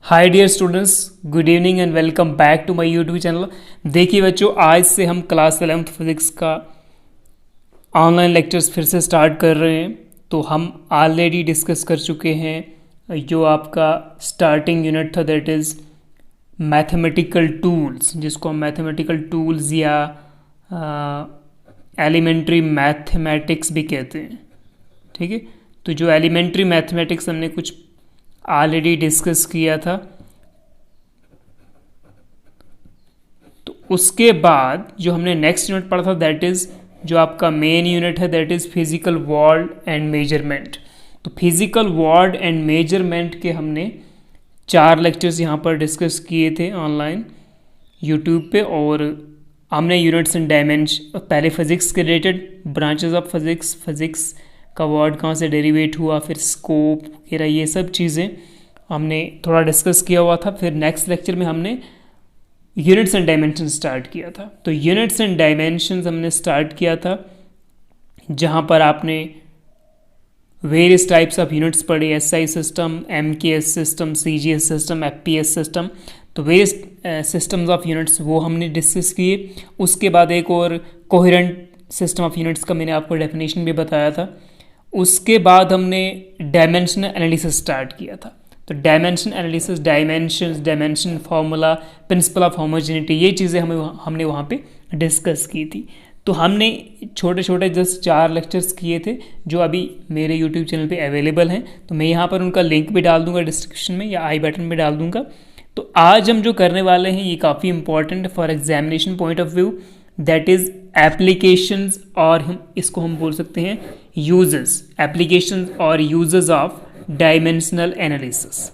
Hi dear students, good evening and welcome back to my YouTube channel. देखिए बच्चों, आज से हम क्लास 11th फिजिक्स का ऑनलाइन लेक्चर्स फिर से स्टार्ट कर रहे हैं। तो हम ऑलरेडी डिस्कस कर चुके हैं जो आपका स्टार्टिंग यूनिट था, दैट इज़ मैथमेटिकल टूल्स, जिसको हम मैथमेटिकल टूल्स या एलिमेंट्री मैथमेटिक्स भी कहते हैं। ठीक है, तो जो एलिमेंट्री मैथमेटिक्स हमने कुछ ऑलरेडी डिस्कस किया था, तो उसके बाद जो हमने नेक्स्ट यूनिट पढ़ा था दैट इज़ जो आपका मेन यूनिट है, that is physical world and measurement. तो फिजिकल वर्ल्ड एंड मेजरमेंट के हमने 4 लेक्चर्स यहाँ पर डिस्कस किए थे ऑनलाइन यूट्यूब पे, और हमने यूनिट्स एंड डायमेंशन, पहले फिजिक्स के related branches of physics, physics का वर्ड कहाँ से डेरिवेट हुआ, फिर स्कोप वगैरह ये सब चीज़ें हमने थोड़ा डिस्कस किया हुआ था। फिर नेक्स्ट लेक्चर में हमने यूनिट्स एंड डायमेंशन स्टार्ट किया था। तो यूनिट्स एंड डायमेंशंस हमने स्टार्ट किया था, जहाँ पर आपने वेरियस टाइप्स ऑफ यूनिट्स पढ़े, SI system, MKS system, CGS system, FPS system. तो वेरियस सिस्टम्स ऑफ यूनिट्स वो हमने डिस्कस किए। उसके बाद एक और कोहेरेंट सिस्टम ऑफ यूनिट्स का मैंने आपको डेफिनेशन भी बताया था। उसके बाद हमने डायमेंशनल एनालिसिस स्टार्ट किया था। तो dimension analysis, dimensions, dimension formula, principle of homogeneity, ये चीज़ें हमने वहाँ पे डिस्कस की थी। तो हमने छोटे छोटे जस्ट 4 लेक्चर्स किए थे जो अभी मेरे यूट्यूब चैनल पे अवेलेबल हैं। तो मैं यहाँ पर उनका लिंक भी डाल दूँगा डिस्क्रिप्शन में या आई बटन में डाल दूँगा। तो आज हम जो करने वाले हैं ये काफ़ी important for examination point of view, that is applications, और हम बोल सकते हैं यूजेस, एप्लीकेशंस और यूजेस ऑफ डायमेंशनल एनालिसिस।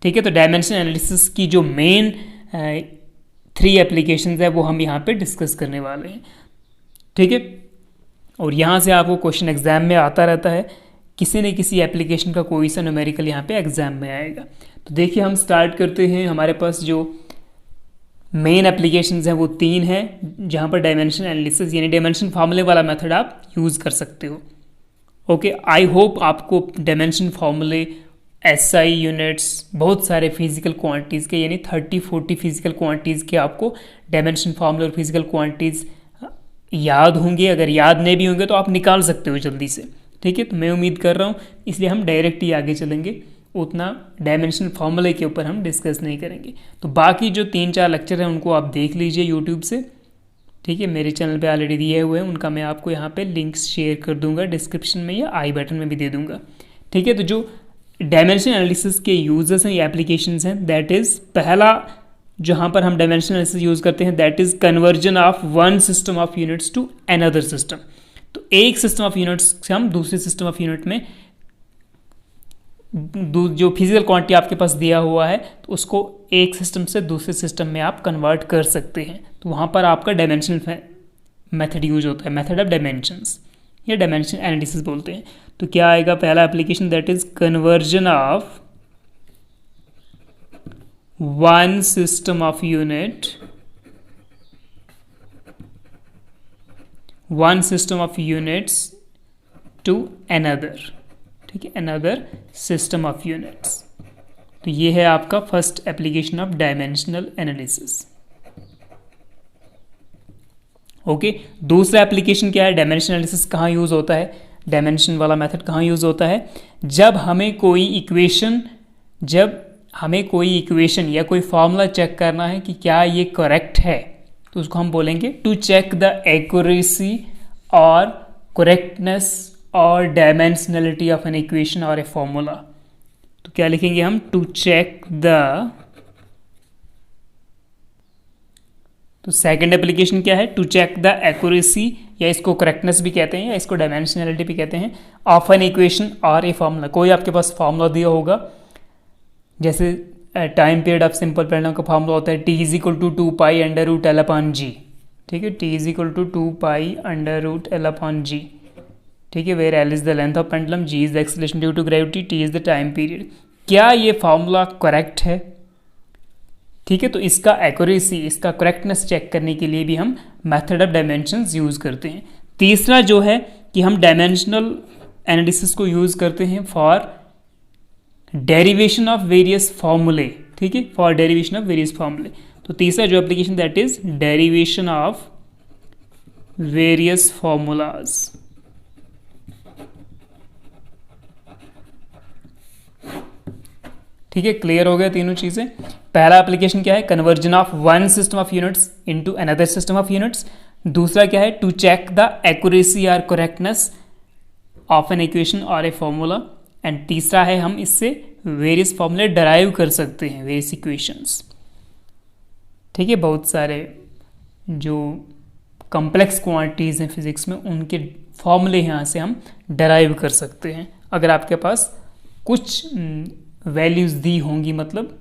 ठीक है, तो डायमेंशनल एनालिसिस की जो मेन 3 एप्लीकेशंस है वो हम यहाँ पे डिस्कस करने वाले हैं। ठीक है, और यहाँ से आपको क्वेश्चन एग्जाम में आता रहता है, किसी न किसी एप्लीकेशन का कोई सा न्यूमेरिकल यहाँ पे एग्जाम में आएगा। तो देखिए हम स्टार्ट करते हैं। हमारे पास जो मेन एप्लीकेशंस हैं वो 3 हैं, जहाँ पर डायमेंशन एनालिसिस यानी डायमेंशन फार्मूले वाला मेथड आप यूज़ कर सकते हो। ओके, आई होप आपको डायमेंशन फार्मूले, एसआई यूनिट्स, बहुत सारे फिजिकल क्वांटिटीज़ के यानी 30-40 फिजिकल क्वांटिटीज़ के आपको डायमेंशन फार्मूले और फिजिकल क्वांटिटीज़ याद होंगे। अगर याद नहीं भी होंगे तो आप निकाल सकते हो जल्दी से। ठीक है, तो मैं उम्मीद कर रहा हूँ, इसलिए हम डायरेक्ट ही आगे चलेंगे, उतना डायमेंशन फार्मूले के ऊपर हम डिस्कस नहीं करेंगे। तो बाकी जो 3-4 लेक्चर हैं उनको आप देख लीजिए यूट्यूब से। ठीक है, मेरे चैनल पे ऑलरेडी दिए हुए हैं, उनका मैं आपको यहाँ पे लिंक्स शेयर कर दूंगा डिस्क्रिप्शन में या आई बटन में भी दे दूंगा। ठीक है, तो जो डायमेंशन एनालिसिस के यूजेस हैं या एप्लीकेशंस हैं, दैट इज़ पहला जहाँ पर हम डायमेंशन एनालिसिस यूज़ करते हैं that is conversion of one system of units to another system. तो एक सिस्टम ऑफ यूनिट्स से हम दूसरे सिस्टम ऑफ यूनिट में जो फिजिकल क्वांटिटी आपके पास दिया हुआ है तो उसको एक सिस्टम से दूसरे सिस्टम में आप कन्वर्ट कर सकते हैं। तो वहाँ पर आपका डायमेंशनल मेथड यूज होता है, मेथड ऑफ डायमेंशंस या डायमेंशन एनालिसिस बोलते हैं। तो क्या आएगा पहला application, that is conversion of one system of unit, one system of units to another. ठीक है, अनदर सिस्टम ऑफ यूनिट्स। तो ये है आपका first application of dimensional analysis. Okay, दूसरा एप्लीकेशन क्या है, डायमेंशन एनालिसिस कहाँ यूज़ होता है, डायमेंशन वाला मेथड कहाँ यूज़ होता है, जब हमें कोई इक्वेशन या कोई फॉर्मूला चेक करना है कि क्या ये करेक्ट है, तो उसको हम बोलेंगे टू चेक द एक्यूरेसी और करेक्टनेस और डायमेंशनलिटी ऑफ एन इक्वेशन और ए फॉर्मूला। तो क्या लिखेंगे हम, टू चेक द, तो सेकंड एप्लीकेशन क्या है, टू चेक द एक्यूरेसी, या इसको करेक्टनेस भी कहते हैं या इसको डायमेंशनलिटी भी कहते हैं, ऑफ एन इक्वेशन और ए फॉर्मूला। कोई आपके पास फॉर्मूला दिया होगा, जैसे time period of simple pendulum का फॉर्मूला होता है T = 2π√L/g। ठीक है, T = 2π√L/g। ठीक है, where L is the length of pendulum, G is the acceleration due to gravity, T is the time period. क्या ये फॉर्मूला करेक्ट है? ठीक है, तो इसका एक्यूरेसी, इसका करेक्टनेस चेक करने के लिए भी हम मेथड ऑफ डायमेंशंस यूज करते हैं। तीसरा जो है कि हम डायमेंशनल एनालिसिस को यूज करते हैं फॉर डेरिवेशन ऑफ वेरियस फॉर्मूले ठीक है, फॉर डेरिवेशन ऑफ वेरियस फॉर्मूले। तो तीसरा जो application that is derivation of various formulas. ठीक है, क्लियर हो गया तीनों चीजें। पहला एप्लीकेशन क्या है, conversion of one system of units into another system of units. दूसरा क्या है, टू चेक द एक्यूरेसी और करेक्टनेस ऑफ एन इक्वेशन और ए फॉर्मूला। एंड तीसरा है, हम इससे वेरियस फॉर्मूले डराइव कर सकते हैं, वेरियस इक्वेशंस। ठीक है, बहुत सारे जो कॉम्प्लेक्स क्वांटिटीज़ हैं फिजिक्स में, उनके फॉर्मूले यहाँ से हम डराइव कर सकते हैं। अगर आपके पास कुछ वैल्यूज़ दी होंगी, मतलब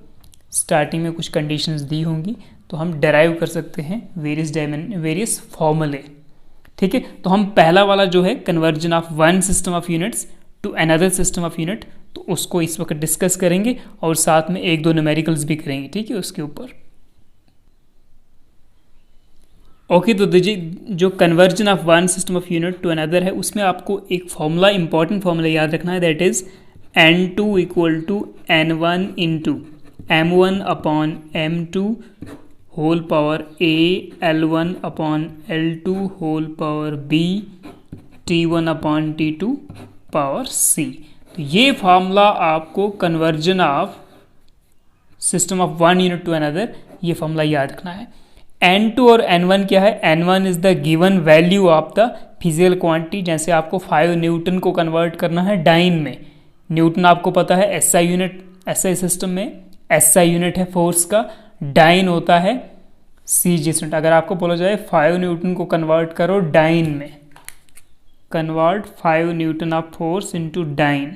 स्टार्टिंग में कुछ कंडीशंस दी होंगी, तो हम डराइव कर सकते हैं वेरियस फॉर्मूले। ठीक है, तो हम पहला वाला जो है conversion of one system of units to another system of unit, तो उसको इस वक्त डिस्कस करेंगे और साथ में एक दो न्यूमेरिकल्स भी करेंगे। ठीक है, उसके ऊपर ओके। तो देखिए, जो conversion of one system of unit to another है, उसमें आपको एक फॉर्मूला, इंपॉर्टेंट फॉर्मूला याद रखना है, that is n2 equal to n1 into m1 upon m2 whole power a, l1 upon l2 whole power b, t1 upon t2 power c। तो ये formula आपको conversion of system of one unit to another, ये formula याद रखना है। n2 और n1 क्या है, n1 is the given value of the physical quantity. जैसे आपको 5 न्यूटन को कन्वर्ट करना है डाइन में, न्यूटन आपको पता है एसआई यूनिट, एसआई सिस्टम में एसआई यूनिट है फोर्स का, डाइन होता है सीजी यूनिट। अगर आपको बोला जाए 5 न्यूटन को कन्वर्ट करो डाइन में, convert 5 newton of force into dyne.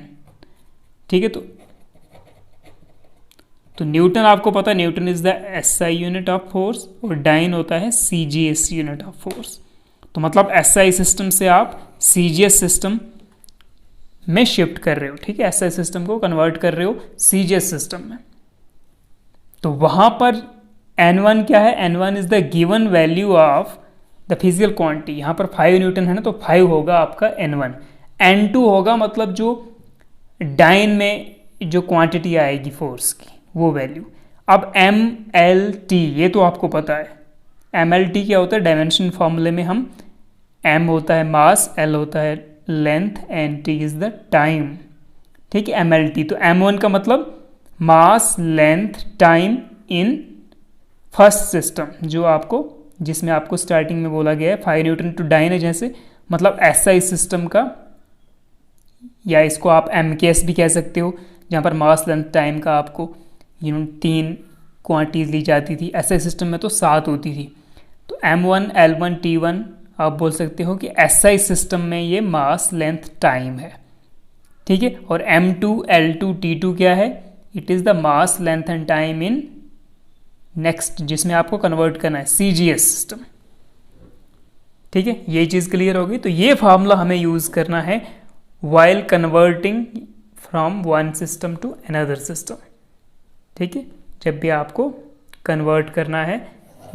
ठीक है, तो न्यूटन आपको पता है, newton is the SI unit of force और डाइन होता है सीजीएस यूनिट ऑफ फोर्स। तो मतलब एसआई सिस्टम से आप सीजीएस सिस्टम में शिफ्ट कर रहे हो। ठीक है, एसआई सिस्टम को कन्वर्ट कर रहे हो सीजीएस सिस्टम में। तो वहां पर n1 क्या है, n1 is the given value of the physical quantity. यहां पर 5 न्यूटन है ना, तो 5 होगा आपका n1। n2 होगा मतलब जो डाइन में जो क्वांटिटी आएगी फोर्स की, वो वैल्यू। अब mlt, ये तो आपको पता है, mlt क्या होता है, डायमेंशन फॉर्मूले में हम m होता है मास, l होता है length and t is the time. ठीक है, mlt। तो m1 का मतलब mass, length, time in first system, जो आपको, जिसमें आपको स्टार्टिंग में बोला गया है 5 न्यूटन टू डाइन है, जैसे मतलब एसआई सिस्टम का, या इसको आप mks भी कह सकते हो, जहाँ पर मास, लेंथ, टाइम का आपको 3 क्वांटिटीज ली जाती थी। एसआई सिस्टम में तो 7 होती थी। तो m1, l1, t1 आप बोल सकते हो कि एसआई सिस्टम में ये मास, लेंथ, टाइम है। ठीक है, और m2, l2, t2 क्या है, it is the mass, length and time in next, जिसमें आपको कन्वर्ट करना है सीजीएस सिस्टम। ठीक है, ये चीज़ क्लियर होगी। तो ये फार्मूला हमें यूज़ करना है while converting from one system to another system. ठीक है, जब भी आपको कन्वर्ट करना है,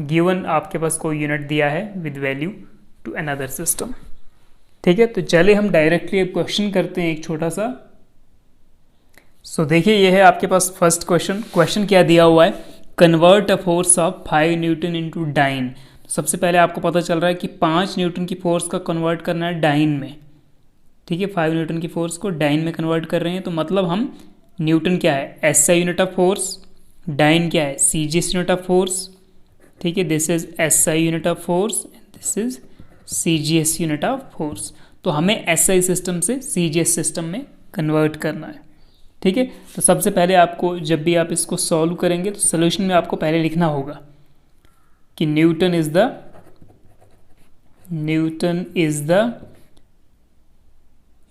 गिवन आपके पास कोई यूनिट दिया है with value to another system. ठीक है, तो चलिए हम डायरेक्टली एक क्वेश्चन करते हैं, एक छोटा सा। सो देखिए, ये है आपके पास फर्स्ट क्वेश्चन। क्वेश्चन क्या दिया हुआ है, convert a force of 5 newton into dyne. तो सबसे पहले आपको पता चल रहा है कि 5 न्यूटन की फोर्स का कन्वर्ट करना है डाइन में। ठीक है, 5 न्यूटन की फोर्स को डाइन में कन्वर्ट कर रहे हैं, तो मतलब हम न्यूटन क्या है, SI unit of force, dyne क्या है, सीजीएस यूनिट ऑफ फोर्स। ठीक है, this is SI unit of force, this is CGS unit of force. तो हमें एसआई सिस्टम से सीजीएस सिस्टम में कन्वर्ट करना है। ठीक है, तो सबसे पहले आपको, जब भी आप इसको सॉल्व करेंगे, तो सोल्यूशन में आपको पहले लिखना होगा कि newton is the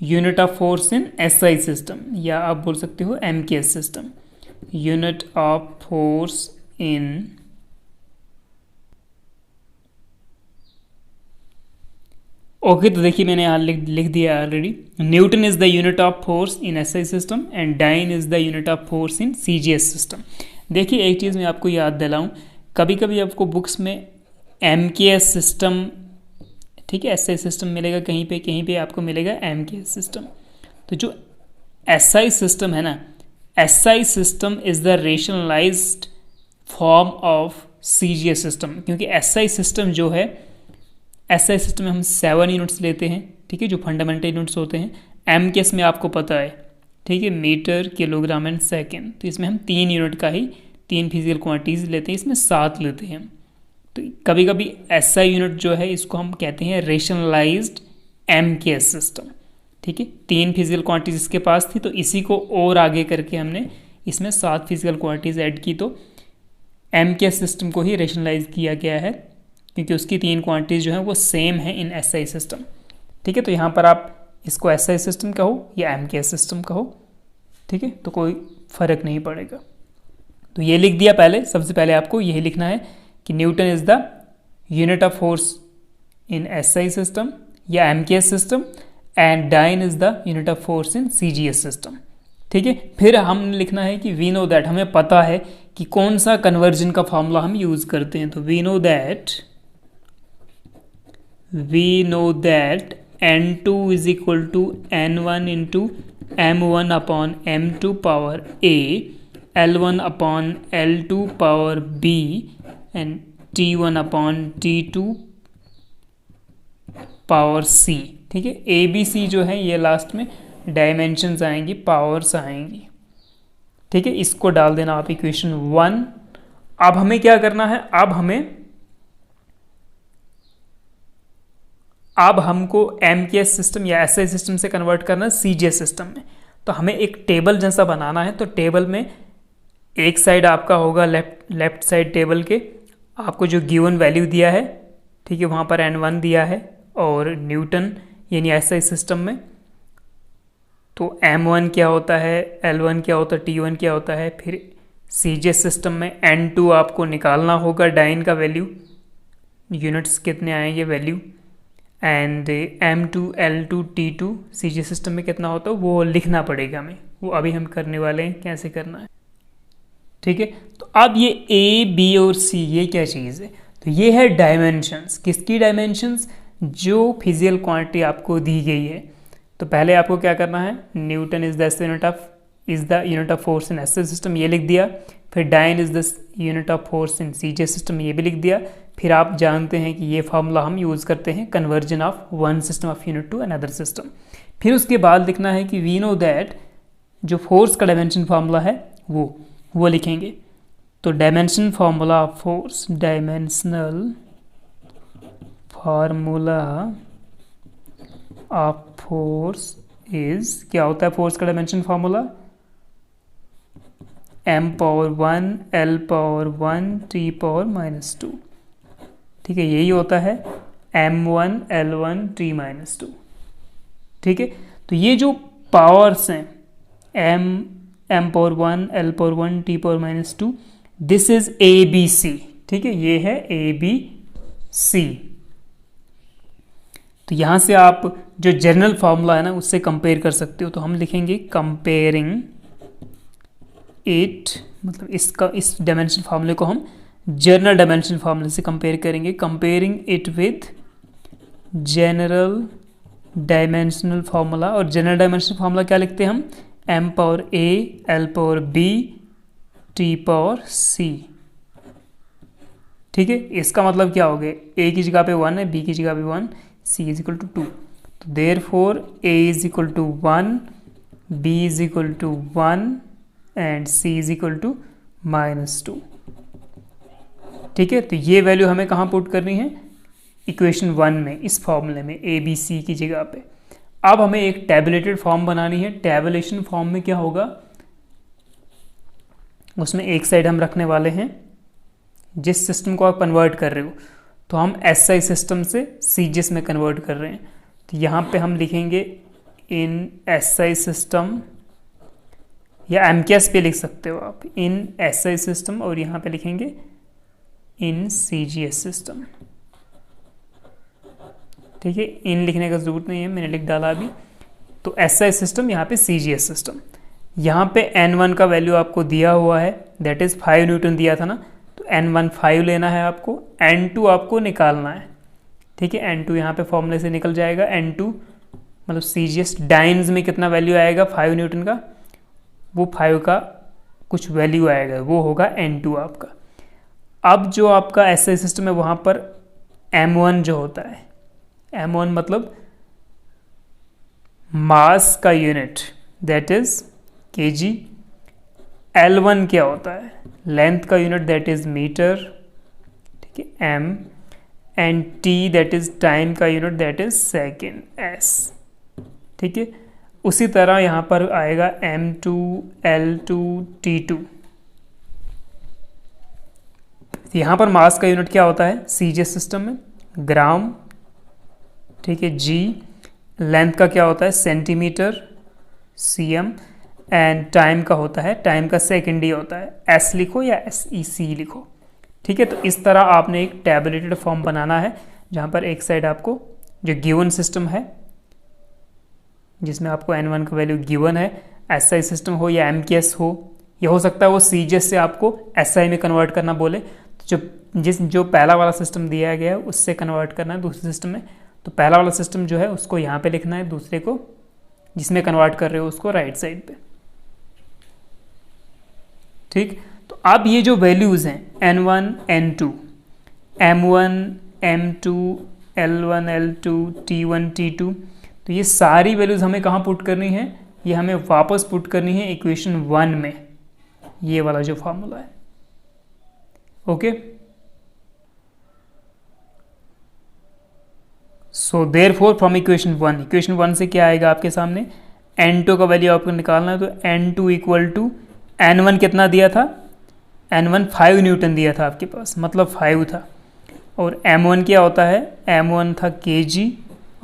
unit of force in SI system, या आप बोल सकते हो MKS system, unit of force in okay. तो देखिए, मैंने यहाँ लिख दिया already, newton is the unit of force in SI system and dyne is the unit of force in CGS system. देखिए, एक चीज़ मैं आपको याद दिलाऊं, कभी कभी आपको बुक्स में एमकेएस सिस्टम, ठीक है, एसआई सिस्टम मिलेगा, कहीं पे आपको मिलेगा एमकेएस सिस्टम। तो जो एसआई सिस्टम है ना, SI system is the rationalised form of CGS system, क्योंकि SI सिस्टम जो है, SI सिस्टम में हम 7 यूनिट्स लेते हैं, ठीक है, जो फंडामेंटल यूनिट्स होते हैं। M केस में आपको पता है, ठीक है, मीटर, किलोग्राम एंड सेकेंड, तो इसमें हम 3 यूनिट का ही 3 फिजिकल क्वांटिटीज लेते हैं, इसमें 7 लेते हैं। तो कभी कभी SI यूनिट जो है इसको हम कहते हैं रेशनलाइज्ड MKS सिस्टम, ठीक है। 3 फिजिकल क्वांटिटीज इसके पास थी, तो इसी को और आगे करके हमने इसमें 7 फिजिकल क्वांटिटीज ऐड की, तो MKS सिस्टम को ही रेशनलाइज किया गया है, क्योंकि उसकी 3 क्वांटिटीज जो है वो सेम है इन SI सिस्टम, ठीक है। तो यहाँ पर आप इसको SI सिस्टम कहो या MKS सिस्टम कहो, ठीक है, तो कोई फर्क नहीं पड़ेगा। तो ये लिख दिया पहले, सबसे पहले आपको यही लिखना है कि newton is the unit of force in SI system या MKS system and dyne is the unit of force in CGS system, ठीक है। फिर हमने लिखना है कि वी नो दैट, हमें पता है कि कौन सा कन्वर्जन का फॉर्मूला हम यूज करते हैं। तो we know that N2 is equal to N1 into M1 upon M2 power A, L1 upon L2 power B and T1 upon T2 power C, ठीक है। ABC जो है ये लास्ट में डायमेंशंस आएंगी, पावर्स आएंगी, ठीक है। इसको डाल देना आप इक्वेशन 1। अब हमें क्या करना है, अब हमको MKS सिस्टम या SI सिस्टम से कन्वर्ट करना है CGS सिस्टम में। तो हमें एक टेबल जैसा बनाना है। तो टेबल में एक साइड आपका होगा लेफ्ट साइड टेबल के आपको जो गिवन वैल्यू दिया है, ठीक है, वहाँ पर N1 दिया है, और न्यूटन यानी SI सिस्टम में तो M1 क्या होता है, L1 क्या होता है, T1 क्या होता है। फिर CGS सिस्टम में N2 आपको निकालना होगा, डाइन का वैल्यू, यूनिट्स कितने आएंगे value, and M2 L2 T2 CGS system में कितना होता है वो लिखना पड़ेगा हमें, वो अभी हम करने वाले हैं कैसे करना है, ठीक है। तो अब ये A, B और C ये क्या चीज़ है, तो ये है डायमेंशंस। किसकी डायमेंशंस, जो फिजिकल क्वांटिटी आपको दी गई है। तो पहले आपको क्या करना है, newton is the unit of force in SI system, ये लिख दिया। फिर dyne is the unit of force in CGS system, ये भी लिख दिया। फिर आप जानते हैं कि ये फार्मूला हम यूज़ करते हैं conversion of one system of unit to another system. फिर उसके बाद लिखना है कि वी नो दैट जो फोर्स का डायमेंशन फार्मूला है वो लिखेंगे। तो dimension formula of force, dimensional formula of force is, क्या होता है फोर्स का dimension formula, M power 1 L power 1 T power -2, ठीक है, यही होता है M1 L1 T -2, ठीक है। तो ये जो पावर्स हैं M power 1 L power 1 T power -2, this is ABC, ठीक है, ये है ABC। तो यहाँ से आप जो जनरल फार्मूला है ना उससे कंपेयर कर सकते हो। तो हम लिखेंगे कंपेयरिंग इट, मतलब इस डायमेंशन फार्मूले को हम जनरल डायमेंशन फार्मूले से कंपेयर करेंगे। Comparing it with general dimensional formula, और जनरल डायमेंशनल फार्मूला क्या लिखते हैं हम, M power A L power B T power C, ठीक है। इसका मतलब क्या हो गया, A की जगह पे 1 है, B की जगह पे 1, C इज इक्वल टू 2। तो therefore A is equal to 1, B is equal to 1 and C is equal to -2, ठीक है। तो ये वैल्यू हमें कहाँ पुट करनी है, इक्वेशन 1 में, इस फॉर्मूले में ABC की जगह पे। अब हमें एक टैबुलेटेड फॉर्म बनानी है। टैबुलेशन फॉर्म में क्या होगा, उसमें एक साइड हम रखने वाले हैं जिस सिस्टम को आप कन्वर्ट कर रहे हो। तो हम SI सिस्टम से CGS में कन्वर्ट कर रहे हैं। तो यहाँ पे हम लिखेंगे इन SI सिस्टम, या MKS पे लिख सकते हो आप, इन SI सिस्टम, और यहाँ पे लिखेंगे इन CGS सिस्टम, ठीक है। इन लिखने का जरूरत नहीं है, मैंने लिख डाला अभी। तो SI सिस्टम, यहाँ पे CGS सिस्टम। यहाँ पे N1 का वैल्यू आपको दिया हुआ है, दैट इज 5 न्यूटन दिया था ना, तो N1 5 लेना है आपको, N2 आपको निकालना है, ठीक है। N2 यहाँ पे फॉर्मूले से निकल जाएगा। N2 मतलब CGS डाइन्स में कितना वैल्यू आएगा 5 न्यूटन का, वो 5 का कुछ वैल्यू आएगा, वो होगा N2 आपका। अब जो आपका SI सिस्टम है वहाँ पर M1 जो होता है, M1 मतलब मास का unit, that is kg। L1 क्या होता है, लेंथ का यूनिट, दैट इज मीटर, ठीक है, m। And t that is time का unit, that is second, s। ठीक है, उसी तरह यहाँ पर आएगा m2, L2, T2। यहाँ पर मास का यूनिट क्या होता है CJ सिस्टम में, ग्राम, ठीक है, g। लेंथ का क्या होता है सेंटीमीटर, cm। एंड टाइम का होता है, टाइम का सेकेंड ही होता है, s लिखो या SEC लिखो। ठीक है, तो इस तरह आपने एक टैबुलेटेड फॉर्म बनाना है, जहाँ पर एक साइड आपको जो गिवन सिस्टम है जिसमें आपको N1 का वैल्यू गिवन है, SI सिस्टम हो या MKS हो, या हो सकता है वो CJ से आपको SI में कन्वर्ट करना बोले, तो जो पहला वाला सिस्टम दिया गया है उससे कन्वर्ट करना है दूसरे सिस्टम में, तो पहला वाला सिस्टम जो है उसको यहाँ पे लिखना है, दूसरे को जिसमें कन्वर्ट कर रहे हो उसको राइट साइड पे। ठीक, तो अब ये जो वैल्यूज़ हैं N1, N2, M1, M2, L1, L2, T1, T2, तो ये सारी वैल्यूज़ हमें कहाँ पुट करनी है, ये हमें वापस पुट करनी है इक्वेशन 1 में, ये वाला जो फॉर्मूला है। Okay, so therefore from equation 1 से क्या आएगा आपके सामने, N2 का वैल्यू आपको निकालना है, तो N2 इक्वल टू N1 कितना दिया था, N1 5 न्यूटन दिया था आपके पास, मतलब 5 था। और M1 क्या होता है, M1 था kg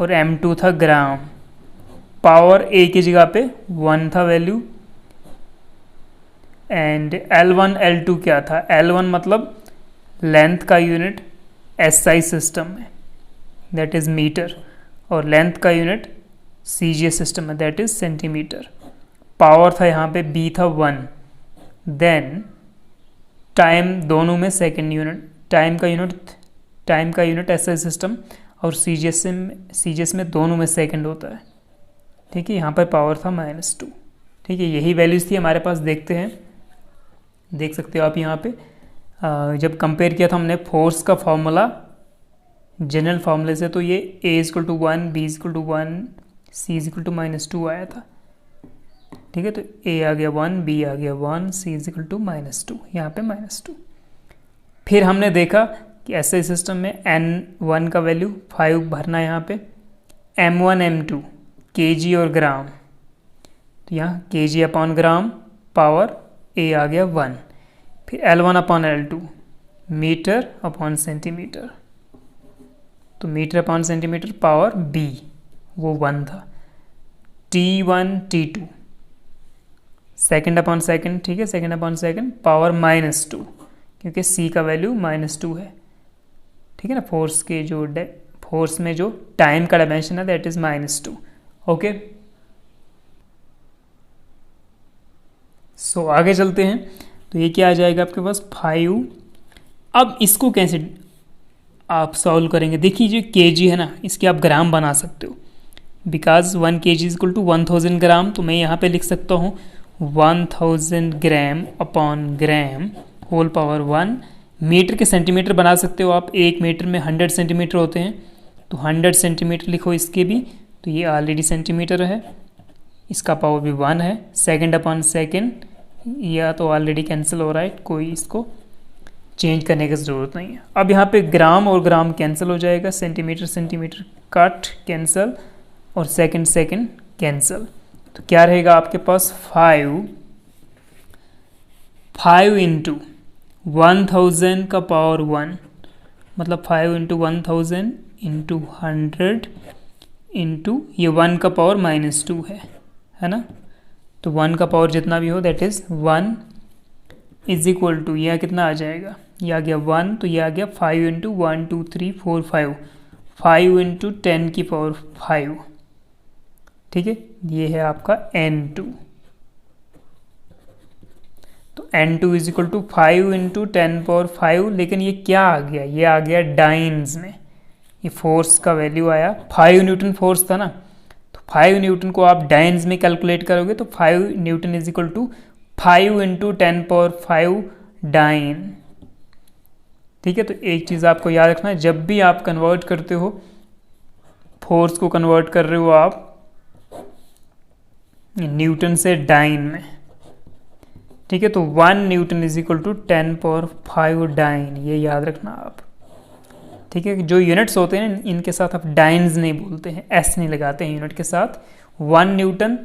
और M2 था ग्राम। पावर A की जगह पे 1 था वैल्यू। एंड L1, L2 क्या था, L1 मतलब लेंथ का यूनिट SI सिस्टम में, दैट इज मीटर, और लेंथ का यूनिट CJ सिस्टम में, दैट इज सेंटीमीटर। पावर था यहाँ पे B था 1। देन टाइम दोनों में सेकेंड यूनिट, टाइम का यूनिट SI सिस्टम और CJS में दोनों में सेकेंड होता है। ठीक है, यहाँ पर पावर था -2। ठीक है, यही वैल्यूज़ थी हमारे पास। देखते हैं, देख सकते हो आप यहाँ पे जब कंपेयर किया था हमने फोर्स का फॉर्मूला जनरल फार्मूले से, तो ये A = 1, B = 1, C = -2 आया था। ठीक है, तो A आ गया 1, B आ गया 1, C = -2, यहाँ पे -2। फिर हमने देखा कि SI सिस्टम में N1 का वैल्यू 5 भरना है यहाँ पे, M1, M2 kg और ग्राम, तो यहाँ kg upon gram, power A आ गया 1। फिर L1 upon L2 metre upon centimetre, तो metre upon centimetre, power B वो 1 था। T1, T2 second upon second, ठीक है, सेकेंड अपॉन सेकेंड, पावर -2, क्योंकि C का वैल्यू -2 है। ठीक है ना, फोर्स में जो टाइम का डायमेंशन है दैट इज -2। ओके, सो आगे चलते हैं। तो ये क्या आ जाएगा आपके पास 5। अब इसको कैसे आप सॉल्व करेंगे, देखिए जो kg है ना, इसके आप ग्राम बना सकते हो, बिकॉज 1 kg = 1000 ग्राम। तो मैं यहाँ पे लिख सकता हूँ 1000 gram upon gram whole power 1। Metre के सेंटीमीटर बना सकते हो आप, 1 मीटर में 100 सेंटीमीटर होते हैं, तो 100 सेंटीमीटर लिखो इसके भी, तो ये ऑलरेडी सेंटीमीटर है, इसका पावर भी 1 है। सेकंड अपॉन सेकंड, या तो ऑलरेडी कैंसिल हो रहा है, कोई इसको चेंज करने की ज़रूरत नहीं है। अब यहाँ पे ग्राम और ग्राम कैंसिल हो जाएगा, सेंटीमीटर सेंटीमीटर कट कैंसिल, और सेकंड सेकंड कैंसिल, तो क्या रहेगा आपके पास 5 इंटू 1000 का पावर 1, मतलब 5 इंटू 1000 इंटू 100 इंटू ये 1 का पावर -2 है ना, तो 1 का पावर जितना भी हो that is 1 is equal to, यह कितना आ जाएगा, यह आ गया 1, तो यह आ गया 5 इंटू 1 2 3 4 5 इंटू 10 की पावर 5। ठीक है, ये है आपका N2। तो N2 is equal to 5 into 10 power 5, लेकिन ये क्या आ गया, ये आ गया डाइन्स में, ये फोर्स का वैल्यू आया, 5 न्यूटन फोर्स था ना, तो 5 न्यूटन को आप डाइन्स में कैलकुलेट करोगे तो 5 newton is equal to 5 into 10⁵ dyne. ठीक है, तो एक चीज़ आपको याद रखना है, जब भी आप कन्वर्ट करते हो, फोर्स को कन्वर्ट कर रहे हो आप न्यूटन से डाइन में, ठीक है, तो 1 newton is equal to 10⁵ dyne, ये याद रखना आप। ठीक है, जो यूनिट्स होते हैं इनके साथ आप डाइन्स नहीं बोलते हैं, एस नहीं लगाते हैं यूनिट के साथ। 1 न्यूटन,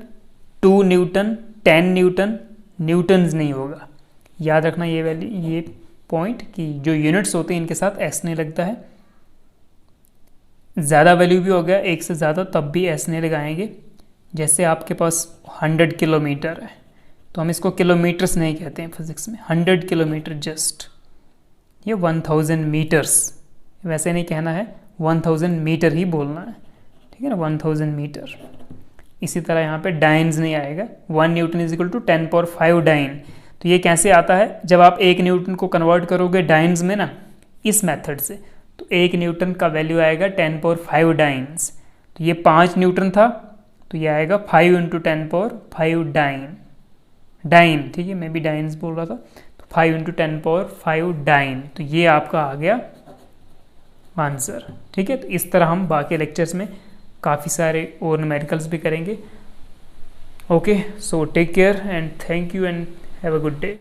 2 न्यूटन, 10 न्यूटन, न्यूटन्स नहीं होगा, याद रखना ये वैल्यू, ये पॉइंट कि जो यूनिट्स होते हैं इनके साथ एस नहीं लगता है। ज़्यादा वैल्यू भी हो गया, एक से ज़्यादा, तब भी एस नहीं लगाएंगे। जैसे आपके पास 100 किलोमीटर है तो हम इसको किलोमीटर्स नहीं कहते हैं फिजिक्स में, 100 किलोमीटर जस्ट, ये 1000 मीटर्स, वैसे नहीं कहना है, 1000 मीटर ही बोलना है, ठीक है ना, 1000 मीटर। इसी तरह यहाँ पे डाइन्स नहीं आएगा, 1 newton is equal to 10⁵ dyne. तो ये कैसे आता है, जब आप 1 न्यूटन को कन्वर्ट करोगे डाइन्स में ना, इस मेथड से, तो 1 न्यूटन का वैल्यू आएगा 10⁵ डाइन्स। तो ये 5 न्यूटन था, तो ये आएगा 5 इंटू 10⁵ डाइन, ठीक है, मैं भी डाइन्स बोल रहा था, तो 5 इंटू 10⁵ डाइन, तो ये आपका आ गया आंसर। ठीक है, तो इस तरह हम बाकी लेक्चर्स में काफ़ी सारे और न्यूमेरिकल्स भी करेंगे। Okay, so take care and thank you and have a good day.